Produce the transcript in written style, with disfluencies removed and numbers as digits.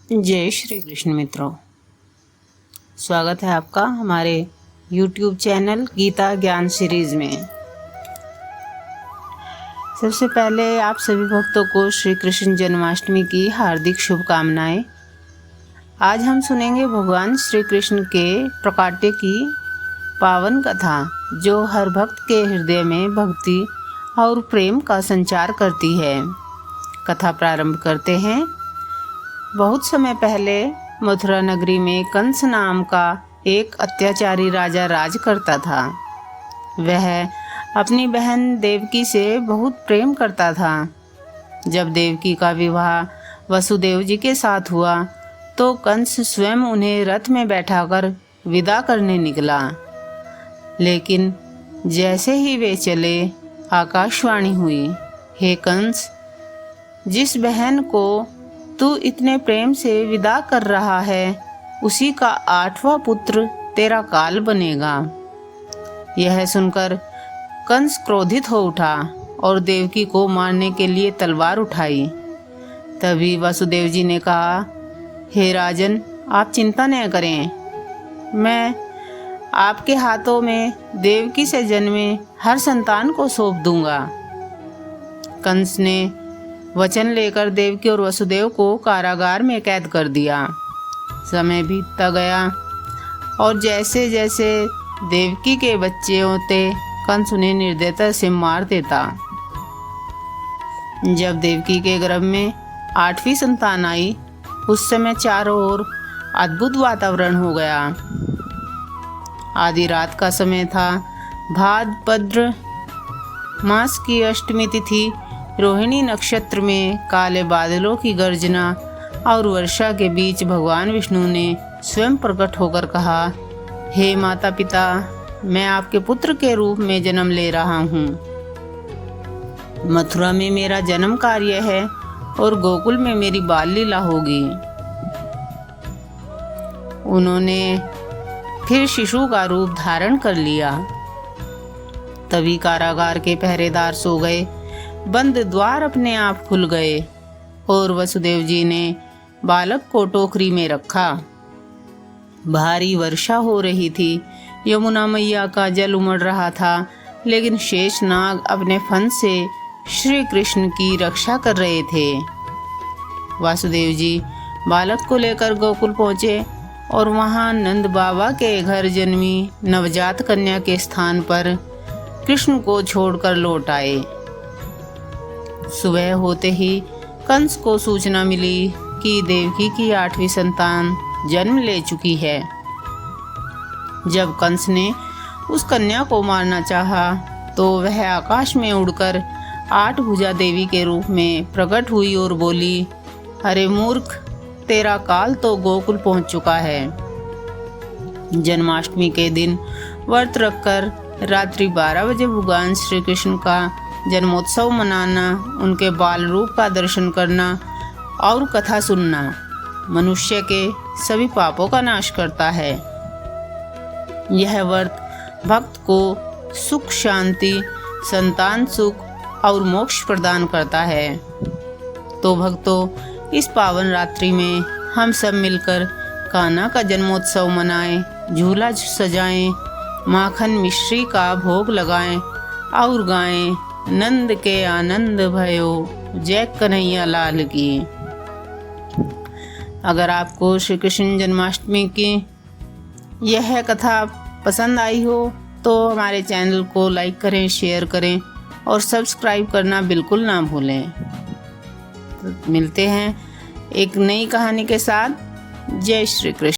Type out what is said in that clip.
जय श्री कृष्ण मित्रों, स्वागत है आपका हमारे YouTube चैनल गीता ज्ञान सीरीज में। सबसे पहले आप सभी भक्तों को श्री कृष्ण जन्माष्टमी की हार्दिक शुभकामनाएं। आज हम सुनेंगे भगवान श्री कृष्ण के प्रकाट्य की पावन कथा, जो हर भक्त के हृदय में भक्ति और प्रेम का संचार करती है। कथा प्रारंभ करते हैं। बहुत समय पहले मथुरा नगरी में कंस नाम का एक अत्याचारी राजा राज करता था। वह अपनी बहन देवकी से बहुत प्रेम करता था। जब देवकी का विवाह वसुदेव जी के साथ हुआ तो कंस स्वयं उन्हें रथ में बैठाकर विदा करने निकला। लेकिन जैसे ही वे चले, आकाशवाणी हुई, हे कंस, जिस बहन को तू इतने प्रेम से विदा कर रहा है, उसी का 8वां पुत्र तेरा काल बनेगा। यह सुनकर कंस क्रोधित हो उठा और देवकी को मारने के लिए तलवार उठाई। तभी वसुदेव जी ने कहा, हे राजन, आप चिंता न करें, मैं आपके हाथों में देवकी से जन्मे हर संतान को सौंप दूंगा। कंस ने वचन लेकर देवकी और वसुदेव को कारागार में कैद कर दिया। समय बीतता गया और जैसे जैसे देवकी के बच्चे होते, कंस उन्हें निर्दयता से मार देता। जब देवकी के गर्भ में 8वीं संतान आई, उस समय चारों ओर अद्भुत वातावरण हो गया। आधी रात का समय था। भाद्रपद मास की अष्टमी तिथि, रोहिणी नक्षत्र में काले बादलों की गर्जना और वर्षा के बीच भगवान विष्णु ने स्वयं प्रकट होकर कहा, हे माता पिता, मैं आपके पुत्र के रूप में जन्म ले रहा हूँ। मथुरा में मेरा जन्म कार्य है और गोकुल में मेरी बाल लीला होगी। उन्होंने फिर शिशु का रूप धारण कर लिया। तभी कारागार के पहरेदार सो गए, बंद द्वार अपने आप खुल गए और वसुदेव जी ने बालक को टोकरी में रखा। भारी वर्षा हो रही थी। यमुना मैया का जल उमड़ रहा था, लेकिन शेषनाग अपने फन से श्री कृष्ण की रक्षा कर रहे थे। वासुदेव जी बालक को लेकर गोकुल पहुँचे और वहाँ नंद बाबा के घर जन्मी नवजात कन्या के स्थान पर कृष्ण को छोड़कर लौट आए। सुबह होते ही कंस को सूचना मिली कि देवकी की 8वीं संतान जन्म ले चुकी है। जब कंस ने उस कन्या को मारना चाहा तो वह आकाश में उड़कर 8 भुजा देवी के रूप में प्रकट हुई और बोली, अरे मूर्ख, तेरा काल तो गोकुल पहुंच चुका है। जन्माष्टमी के दिन व्रत रखकर रात्रि 12 बजे भगवान श्री कृष्ण का जन्मोत्सव मनाना, उनके बाल रूप का दर्शन करना और कथा सुनना मनुष्य के सभी पापों का नाश करता है। यह व्रत भक्त को सुख, शांति, संतान सुख और मोक्ष प्रदान करता है। तो भक्तों, इस पावन रात्रि में हम सब मिलकर कान्हा का जन्मोत्सव मनाएं, झूला सजाएं, माखन मिश्री का भोग लगाएं और गाएं, नंद के आनंद भयो, जय कन्हैया लाल की। अगर आपको श्री कृष्ण जन्माष्टमी की यह कथा पसंद आई हो तो हमारे चैनल को लाइक करें, शेयर करें और सब्सक्राइब करना बिल्कुल ना भूलें। तो मिलते हैं एक नई कहानी के साथ। जय श्री कृष्ण।